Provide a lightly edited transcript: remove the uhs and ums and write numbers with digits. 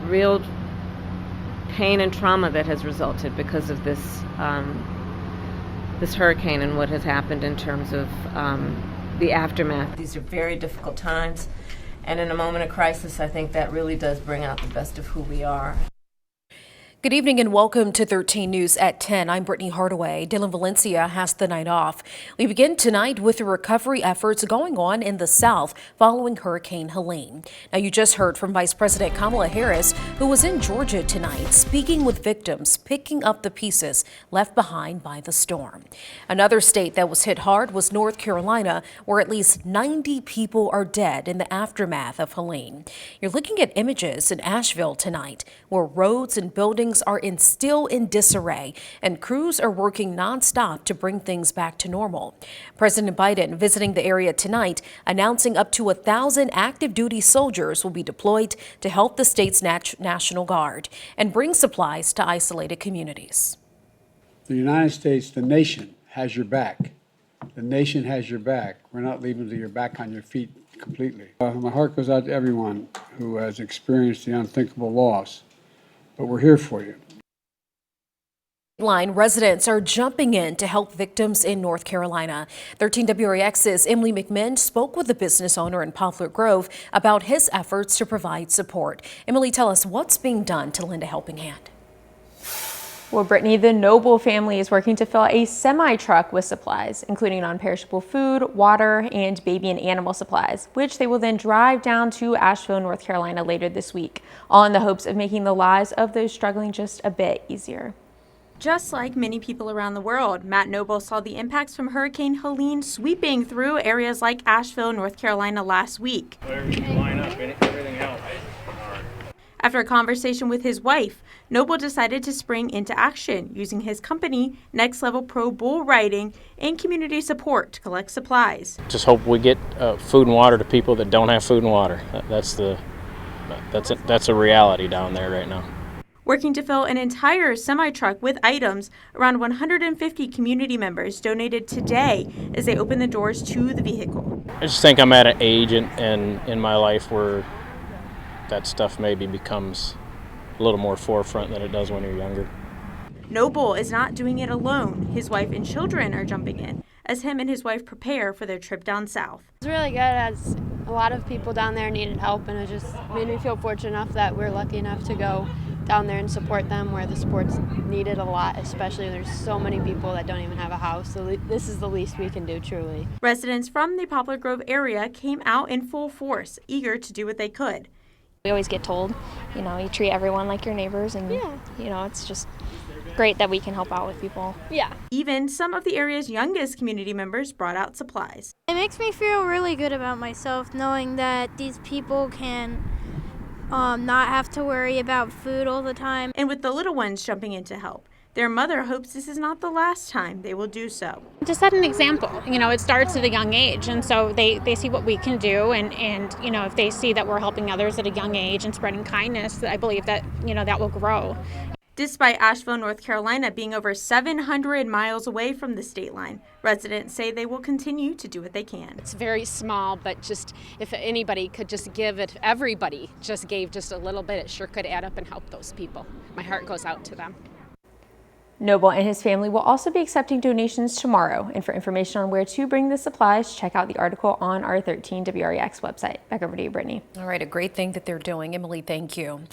real pain and trauma that has resulted because of this this hurricane and what has happened in terms of the aftermath. These are very difficult times, and in a moment of crisis, I think that really does bring out the best of who we are. Good evening and welcome to 13 News at 10. I'm Brittany Hardaway. Dylan Valencia has the night off. We begin tonight with the recovery efforts going on in the South following Hurricane Helene. Now, you just heard from Vice President Kamala Harris, who was in Georgia tonight, speaking with victims, picking up the pieces left behind by the storm. Another state that was hit hard was North Carolina, where at least 90 people are dead in the aftermath of Helene. You're looking at images in Asheville tonight, where roads and buildings are still in disarray, and crews are working nonstop to bring things back to normal. President Biden visiting the area tonight, announcing up to 1,000 active duty soldiers will be deployed to help the state's National Guard and bring supplies to isolated communities. The United States, the nation, has your back. The nation has your back. We're not leaving till you're back on your feet completely. My heart goes out to everyone who has experienced the unthinkable loss. But we're here for you. Residents are jumping in to help victims in North Carolina. 13 WRX's Emily McMinn spoke with the business owner in Poplar Grove about his efforts to provide support. Emily, tell us what's being done to lend a helping hand. Well, Brittany, the Noble family is working to fill a semi-truck with supplies, including non-perishable food, water, and baby and animal supplies, which they will then drive down to Asheville, North Carolina later this week, all in the hopes of making the lives of those struggling just a bit easier. Just like many people around the world, Matt Noble saw the impacts from Hurricane Helene sweeping through areas like Asheville, North Carolina last week. Everything line up, everything else. After a conversation with his wife, Noble decided to spring into action using his company, Next Level Pro Bull Riding, and community support to collect supplies. Just hope we get food and water to people that don't have food and water. That's a reality down there right now. Working to fill an entire semi-truck with items, around 150 community members donated today as they open the doors to the vehicle. I just think I'm at an age in my life where that stuff maybe becomes a little more forefront than it does when you're younger. Noble is not doing it alone. His wife and children are jumping in as him and his wife prepare for their trip down south. It's really good as a lot of people down there needed help, and it just made me feel fortunate enough that we're lucky enough to go down there and support them where the support's needed a lot, especially there's so many people that don't even have a house. So this is the least we can do, truly. Residents from the Poplar Grove area came out in full force, eager to do what they could. We always get told, you treat everyone like your neighbors, and, it's just great that we can help out with people. Yeah. Even some of the area's youngest community members brought out supplies. It makes me feel really good about myself knowing that these people can not have to worry about food all the time. And with the little ones jumping in to help, their mother hopes this is not the last time they will do so. To set an example, it starts at a young age, and so they see what we can do, and if they see that we're helping others at a young age and spreading kindness, I believe that, that will grow. Despite Asheville, North Carolina being over 700 miles away from the state line, residents say they will continue to do what they can. It's very small, but just if anybody could just give it, everybody just gave just a little bit, it sure could add up and help those people. My heart goes out to them. Noble and his family will also be accepting donations tomorrow. And for information on where to bring the supplies, check out the article on our 13 WREX website. Back over to you, Brittany. All right, a great thing that they're doing. Emily, thank you.